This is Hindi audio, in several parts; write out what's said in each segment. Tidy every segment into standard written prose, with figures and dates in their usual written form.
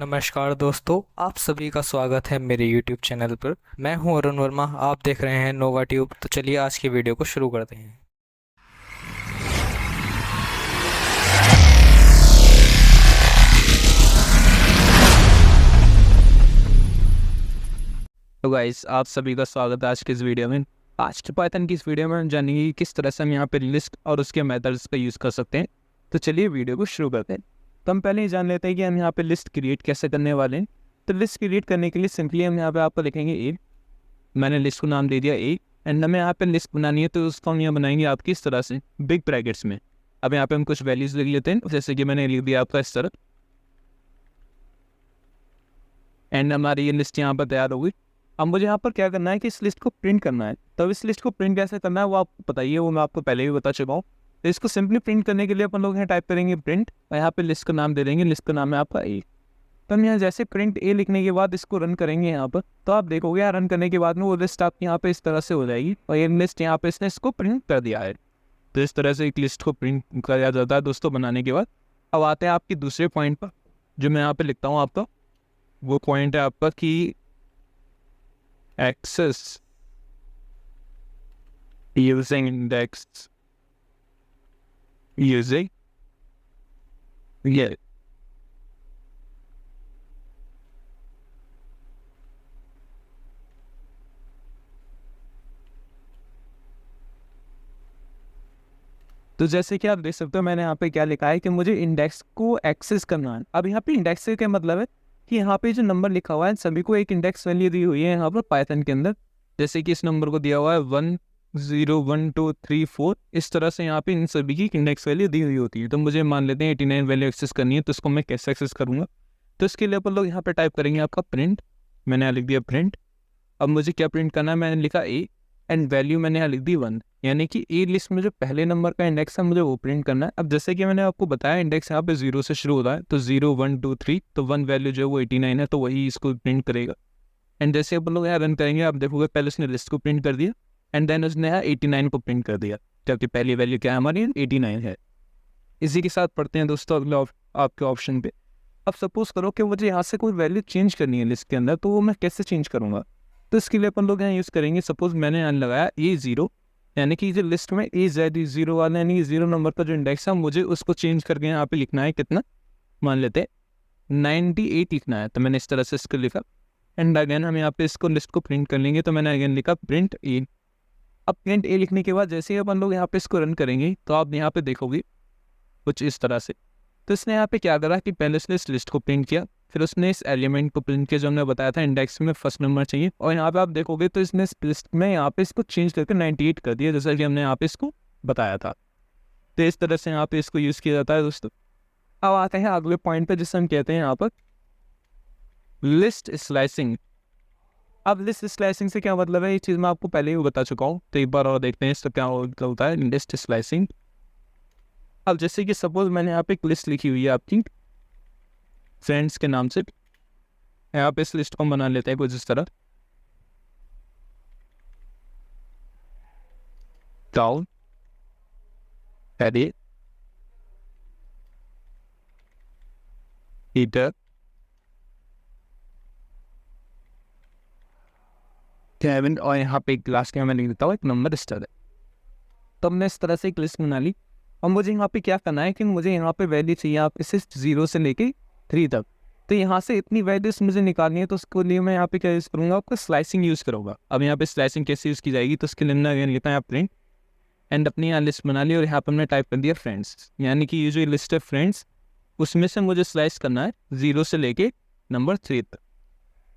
नमस्कार दोस्तों, आप सभी का स्वागत है मेरे YouTube चैनल पर। मैं हूं अरुण वर्मा, आप देख रहे हैं नोवा ट्यूब। तो चलिए आज की वीडियो को शुरू करते हैं। तो गाइस, आप सभी का स्वागत है आज की इस वीडियो में। आज की पाइथन की इस वीडियो में हम जानेंगे कि किस तरह से हम यहाँ पे लिस्ट और उसके मेथड्स का यूज़ कर सकते हैं। तो चलिए वीडियो को शुरू करते हैं। तो हम पहले ही जान लेते हैं कि हम यहाँ पे लिस्ट क्रिएट कैसे करने वाले हैं। तो लिस्ट क्रिएट करने के लिए सिंपली हम यहाँ पे आपको लिखेंगे ए। मैंने लिस्ट को नाम दे दिया ए। एंड हमें यहाँ पे लिस्ट बनानी है, तो उसको हम यहाँ बनाएंगे आपकी इस तरह से बिग ब्रैकेट्स में। अब यहाँ पे हम कुछ वैल्यूज़ लिख लेते हैं, जैसे कि मैंने लिख दिया आपका इस तरह। एंड हमारी ये लिस्ट यहाँ पर तैयार होगी। अब मुझे यहाँ पर क्या करना है कि इस लिस्ट को प्रिंट करना है। तो इस लिस्ट को प्रिंट कैसे करना है वो आपको बताइए, वो मैं आपको पहले भी बता चुका हूँ। तो इसको सिंपली प्रिंट करने के लिए अपन लोग यहाँ टाइप करेंगे प्रिंट, और यहाँ पे लिस्ट का नाम दे देंगे। लिस्ट का नाम है आपका ए। तो हम यहाँ जैसे प्रिंट ए लिखने के बाद इसको रन करेंगे यहाँ पर, तो आप देखोगे यहाँ रन करने के बाद में वो लिस्ट आपकी यहाँ पे इस तरह से हो जाएगी, और ये लिस्ट यहाँ पे इसने इसको प्रिंट कर दिया है। तो इस तरह से एक लिस्ट को प्रिंट किया जाता है दोस्तों बनाने के बाद। अब आते हैं आपकी दूसरे पॉइंट पर, जो मैं यहाँ पे लिखता हूँ आपका। वो पॉइंट है आपका कि access using index using yeah। तो जैसे कि आप देख सकते हो मैंने यहाँ पे क्या लिखा है कि मुझे इंडेक्स को एक्सेस करना है। अब यहाँ पे इंडेक्स से क्या मतलब है कि यहाँ पे जो नंबर लिखा हुआ है सभी को एक इंडेक्स वैल्यू दी हुई है यहाँ पर पाइथन के अंदर। जैसे कि इस नंबर को दिया हुआ है 1 0 1 2 3 4। इस तरह से यहाँ पे इन सभी की इंडेक्स वैल्यू दी हुई होती है। तो मुझे मान लेते हैं 89 वैल्यू एक्सेस करनी है, तो इसको मैं कैसे एक्सेस करूँगा। तो इसके लिए अपन लोग यहाँ पे टाइप करेंगे आपका प्रिंट। मैंने यहाँ लिख दिया प्रिंट। अब मुझे क्या प्रिंट करना है, मैंने लिखा ए एंड वैल्यू मैंने यहाँ लिख दी 1, यानी कि ए लिस्ट में जो पहले नंबर का इंडेक्स है मुझे वो प्रिंट करना है। अब जैसे कि मैंने आपको बताया इंडेक्स यहाँ पे 0 से शुरू होता है, तो 0 1 2 3, तो 1 वैल्यू जो है वो 89 है, तो वही इसको प्रिंट करेगा। एंड जैसे अपन लोग यहाँ रन करेंगे, आप देखोगे पहले उसने लिस्ट को प्रिंट कर दिया एंड देन उसने यहाँ 89 को प्रिंट कर दिया, जबकि पहली वैल्यू क्या है हमारी 89 है। इसी के साथ पढ़ते हैं दोस्तों अगले आपके ऑप्शन पे। अब सपोज करो कि मुझे यहाँ से कोई वैल्यू चेंज करनी है लिस्ट के अंदर, तो वो मैं कैसे चेंज करूँगा। तो इसके लिए अपन लोग यहाँ यूज़ करेंगे, सपोज मैंने यहाँ लगाया A0, यानी कि जो लिस्ट में A0 वाला यानी कि 0 नंबर का जो इंडेक्स है मुझे उसको चेंज करके यहाँ पे लिखना है कितना, मान लेते हैं 98 लिखना है। तो मैंने इस तरह से इसको लिखा एंड अगेन हम यहाँ पे इसको लिस्ट को प्रिंट कर लेंगे। तो मैंने अगेन लिखा प्रिंट ए। अब प्रिंट ए लिखने के बाद जैसे ही अपन लोग यहाँ पे इसको रन करेंगे, तो आप यहाँ पे देखोगे कुछ इस तरह से। तो इसने यहाँ पे क्या करा कि पहले उसने इस लिस्ट को प्रिंट किया, फिर उसने इस एलिमेंट को प्रिंट किया जो हमने बताया था इंडेक्स में फर्स्ट नंबर चाहिए, और यहाँ पे आप देखोगे तो इसने इस लिस्ट में यहाँ पे इसको चेंज करके 98 कर दिया, जैसा कि हमने यहाँ पे इसको बताया था। तो इस तरह से यहाँ पे इसको यूज़ किया जाता है दोस्तों। अब आते हैं अगले पॉइंट पे, जिससे हम कहते हैं यहाँ पर लिस्ट स्लाइसिंग। अब लिस्ट स्लाइसिंग से क्या मतलब है, ये चीज़ मैं आपको पहले ही बता चुका हूँ, तो एक बार और देखते हैं इसका क्या होता है लिस्ट स्लाइसिंग। अब जैसे कि सपोज मैंने यहाँ पे एक लिस्ट लिखी हुई है आपकी फ्रेंड्स के नाम से, यहाँ पे इस लिस्ट को बना लेते हैं कुछ इस तरह, डाउन एडिट हीटर कैबिन, और यहाँ पे एक लास्ट में मैं लिख देता हूँ एक नंबर स्टार है। तो हमने इस तरह से एक लिस्ट बना ली। और मुझे यहाँ पे क्या करना है कि मुझे यहाँ पे वैल्यू चाहिए आप इसे 0 से लेके 3 तक। तो यहाँ से इतनी वैल्यूज मुझे निकालनी है, तो उसके लिए मैं यहाँ पे क्या यूज़ करूँगा, आपका स्लाइसिंग यूज़ करूँगा। अब यहाँ पे स्लाइसिंग कैसे यूज़ की जाएगी, तो उसके लिए मैं लिखता है प्रिंट एंड अपनी यहाँ लिस्ट बना ली, और यहाँ पर हमने टाइप कर दिया फ्रेंड्स, यानी कि ये जो लिस्ट है फ्रेंड्स उसमें से मुझे स्लाइस करना है 0 से लेके नंबर 3 तक।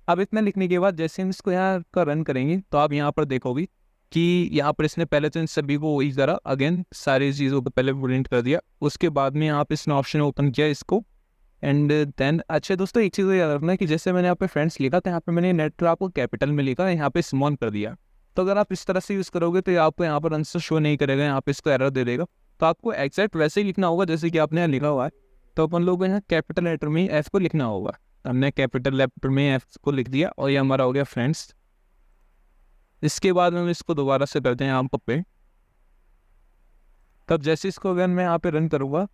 अब इतना लिखने के बाद जैसे हम इसको यहाँ का रन करेंगे, तो आप यहाँ पर देखोगे कि यहाँ पर इसने पहले तो इन सभी को वही करा, अगेन सारी चीज़ों को पहले प्रिंट कर दिया, उसके बाद में यहाँ पे इसने ऑप्शन ओपन किया इसको एंड देन। अच्छा दोस्तों, एक चीज़ याद रखना है कि जैसे मैंने यहाँ पे फ्रेंड्स लिखा, तो यहाँ पे मैंने नेट आपको कैपिटल में लिखा, यहाँ पे स्मॉल कर दिया। तो अगर आप इस तरह से यूज़ करोगे तो आपको यहाँ पर आंसर शो नहीं करेगा, यहाँ पे इसको एरर दे देगा। तो आपको एग्जैक्ट वैसे ही लिखना होगा जैसे कि आपने यहाँ लिखा हुआ है। तो अपन लोग यहाँ कैपिटल लेटर में एफ को लिखना होगा। हमने कैपिटल लेटर में एफ को लिख दिया, और ये हमारा हो गया फ्रेंड्स। इसके बाद हम इसको दोबारा से करते हैं यहाँ पे। तब जैसे इसको अगर मैं यहाँ पे रन करूँगा,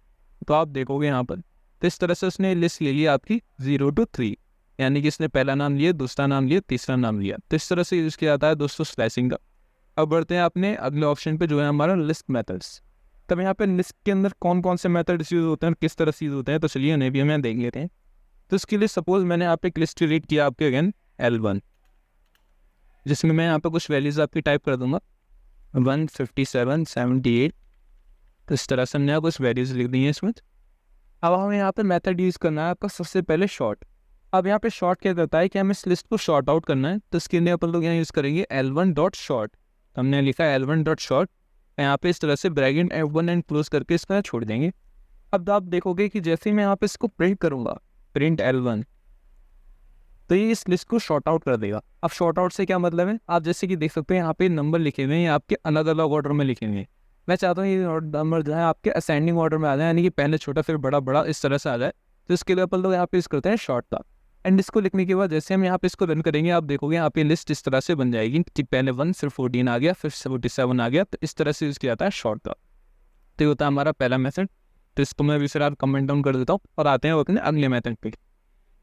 तो आप देखोगे यहाँ पर तो इस तरह से उसने लिस्ट ले ली आपकी 0 to 3, यानी कि इसने पहला नाम लिया, दूसरा नाम लिया, तीसरा नाम लिया। तो इस तरह से यूज़ किया जाता है दोस्तों स्लाइसिंग का। अब बढ़ते हैं अपने अगले ऑप्शन पे जो है हमारा लिस्ट मेथड्स। तब यहाँ पे लिस्ट के अंदर कौन कौन से मेथड्स यूज़ होते हैं, किस तरह से यूज़ होते हैं, तो चलिए उन्हें भी हमें देख लेते हैं। तो इसके लिए सपोज मैंने यहाँ पे एक लिस्ट क्रिएट किया आपके अगेन L1, जिसमें मैं यहाँ पे कुछ वैल्यूज़ आपकी टाइप कर दूंगा 157, 78। तो इस तरह से हमने कुछ वैल्यूज़ लिख दी हैं इसमें। अब हमें यहाँ पे मेथड यूज़ करना है आपका सबसे पहले शॉर्ट। अब यहाँ पे शॉर्ट क्या करता है कि हमें इस लिस्ट को शॉर्ट आउट करना है, तो इसके लिए अपन लोग यहाँ यूज़ करेंगे L1.short। हमने लिखा है L1.short, यहाँ पे इस तरह से ब्रैकेट F1 एंड क्लोज करके इसका छोड़ देंगे। अब आप देखोगे कि जैसे ही मैं यहाँ पे इसको प्रिंट करूँगा, प्रिंट L1, तो ये इस लिस्ट को शॉर्ट आउट कर देगा। अब शॉर्ट आउट से क्या मतलब है, आप जैसे कि देख सकते हैं यहाँ पे नंबर लिखे हुए हैं, आपके अलग अलग ऑर्डर में लिखे हुए हैं। मैं चाहता हूँ ये नंबर जो है आपके असेंडिंग ऑर्डर में आ जाए, यानी कि पहले छोटा फिर बड़ा, बड़ा इस तरह से आ जाए। तो इसके लिए अपन लोग यहाँ पे यूज़ करते हैं शॉर्ट का। एंड इसको लिखने के बाद जैसे हम यहाँ पे इसको रन करेंगे, आप देखोगे यहाँ पे लिस्ट इस तरह से बन जाएगी कि पहले 1, फिर 14 आ गया, फिर 47 आ गया। तो इस तरह से यूज़ किया जाता है शॉर्ट का। तो ये होता है हमारा पहला मेथड। तो इसको मैं भी फिर आप कमेंट डाउन कर देता हूँ और आते हैं अपने अगले मेथड पे।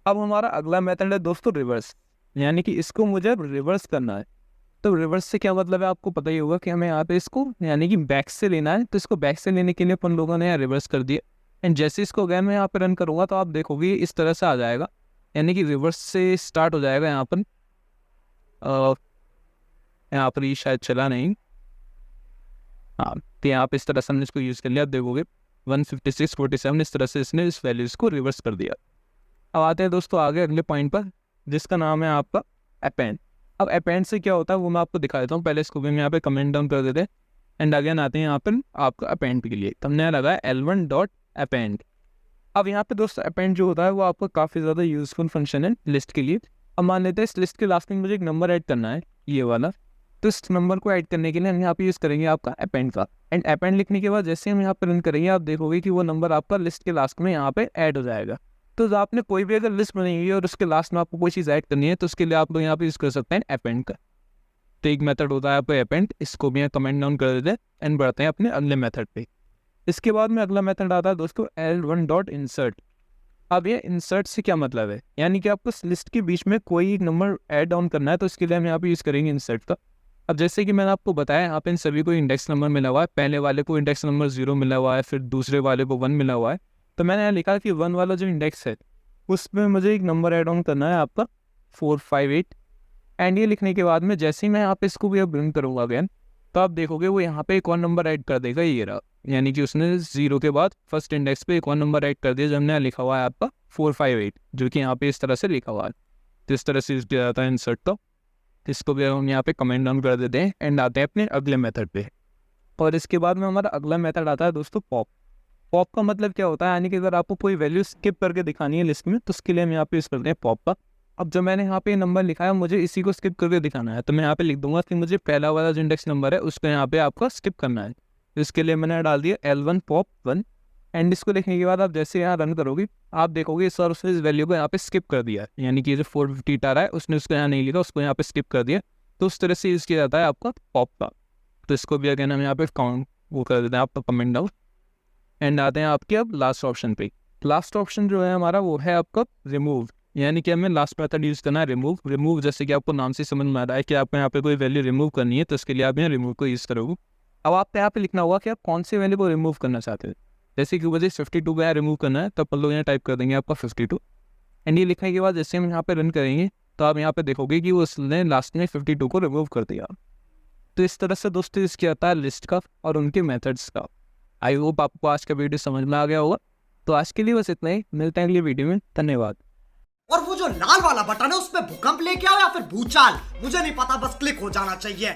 अब हमारा अगला मेथड है दोस्तों रिवर्स, यानी कि इसको मुझे रिवर्स करना है। तो रिवर्स से क्या मतलब है, आपको पता ही होगा कि हमें यहाँ पे इसको यानी कि बैक से लेना है। तो इसको बैक से लेने के लिए अपन लोगों ने यहाँ रिवर्स कर दिया। एंड जैसे इसको अगर मैं यहाँ पे रन करूँगा तो आप देखोगे इस तरह से आ जाएगा, यानी कि रिवर्स से स्टार्ट हो जाएगा। यहाँ पर ये शायद चला नहीं, हाँ। तो यहाँ पे इस तरह से हमने इसको यूज़ कर लिया। आप देखोगे 156, 47 इस तरह से इसने इस वैल्यूज़ को रिवर्स कर दिया। अब आते हैं दोस्तों आगे अगले पॉइंट पर, जिसका नाम है आपका अपेंड। अब अपेंड से क्या होता है वो मैं आपको दिखा देता हूँ। पहले इसको भी हम यहाँ पे कमेंट डाउन कर देते हैं। एंड अगेन आते हैं यहाँ पर आपका अपेंड के लिए। तो हमने लगा है L1.append। अब यहाँ पे दोस्तों अपेंड जो होता है वो आपका काफ़ी ज़्यादा यूजफुल फंक्शन है लिस्ट के लिए। अब मान लेते हैं इस लिस्ट के लास्ट में मुझे एक नंबर ऐड करना है, ये वाला। तो इस नंबर को ऐड करने के लिए हम यहाँ पे यूज़ करेंगे आपका अपेंड का। एंड अपेंड लिखने के बाद जैसे हम यहाँ पर रन करेंगे, आप देखोगे कि वो नंबर आपका लिस्ट के लास्ट में यहाँ पे ऐड हो जाएगा। तो आपने कोई भी अगर लिस्ट बनाई हुई है और उसके लास्ट में आपको कोई चीज़ ऐड करनी है, तो उसके लिए आप लोग यहाँ पे यूज़ कर सकते हैं अपेंड का। तो एक मेथड होता है आपका अपेंड, इसको भी कमेंट डाउन कर देते हैं एंड बढ़ते हैं अपने अगले मेथड पे। इसके बाद में अगला मेथड आता है दोस्तों L1.insert। अब ये इंसर्ट से क्या मतलब है, यानी कि आपको लिस्ट के बीच में कोई नंबर ऐड डाउन करना है, तो इसके लिए हम यहाँ पे यूज़ करेंगे इंसर्ट का। अब जैसे कि मैंने आपको बताया, यहाँ पे इन सभी को इंडेक्स नंबर मिला हुआ है। पहले वाले को इंडेक्स नंबर 0 मिला हुआ है, फिर दूसरे वाले को 1 मिला हुआ है। तो मैंने यहाँ लिखा कि 1 वाला जो इंडेक्स है उसमें मुझे एक नंबर ऐड ऑन करना है आपका 458। एंड ये लिखने के बाद में जैसे ही मैं यहाँ पे इसको भी अब ब्रिंग करूँगा अगेन, तो आप देखोगे वो यहाँ पे एक और नंबर ऐड कर देगा, ये रहा। यानी कि उसने 0 के बाद फर्स्ट इंडेक्स पे एक और नंबर ऐड कर दिया, जब हमने लिखा हुआ है आपका 458, जो कि यहाँ पे इस तरह से लिखा हुआ है। तो इस तरह से यूज़ किया जाता है इंसर्ट का। इसको भी हम यहाँ पे कमेंट डाउन कर देते हैं एंड आते हैं अपने अगले मेथड पे। और इसके बाद में हमारा अगला मेथड आता है दोस्तों पॉप। पॉप का मतलब क्या होता है, यानी कि अगर आपको कोई वैल्यू स्किप करके दिखानी है लिस्ट में, तो उसके लिए हम यहाँ पे यूज़ करते हैं पॉप का। अब जो मैंने यहाँ पे नंबर लिखा है मुझे इसी को स्किप करके दिखाना है, तो मैं यहाँ पे लिख दूंगा कि मुझे पहला वाला जो इंडेक्स नंबर है उसको यहाँ पे आपका स्किप करना है। तो इसके लिए मैंने डाल दिया L1 पॉप 1। एंड इसको लिखने के बाद आप जैसे यहाँ रन करोगे, आप देखोगे सर उसने इस वैल्यू को यहाँ पे स्किप कर दिया, यानी कि जो 458 आ रहा है उसने उसको यहाँ नहीं लिखा, उसको यहाँ पे स्किप कर दिया। तो उस तरह से यूज़ किया जाता है आपका पॉप का। तो इसको भी अगेन हम यहाँ पे काउंट वो कर देते हैं आपका कमेंट डाउन। एंड आते हैं आपके अब लास्ट ऑप्शन पे। लास्ट ऑप्शन जो है हमारा वो है आपका रिमूव, यानी कि हमें लास्ट मेथड यूज़ करना है रिमूव। जैसे कि आपको नाम से समझ में आ रहा है कि आपको यहाँ पे कोई वैल्यू रिमूव करनी है, तो इसके लिए आप यहाँ रिमूव को यूज़ करोगे। अब आपको यहाँ पे लिखना होगा कि आप कौन से वैल्यू को रिमूव करना चाहते हैं। जैसे कि मुझे 52 को यहाँ रिमूव करना है, तब अपन लोग यहाँ टाइप कर देंगे आपका 52। एंड ये लिखने के बाद जैसे हम यहाँ पे रन करेंगे, तो आप यहाँ पे देखोगे कि वो उसने लास्ट में 52 को रिमूव कर दिया। तो इस तरह से दोस्तों यूज़ किया जाता है लिस्ट का और उनके मेथड्स का। आई होप आपको आज का वीडियो समझ में आ गया होगा। तो आज के लिए बस इतना ही, मिलते हैं अगली वीडियो में। धन्यवाद। और वो जो लाल वाला बटन है उस पे भूकंप लेके आओ या फिर भूचाल, मुझे नहीं पता, बस क्लिक हो जाना चाहिए।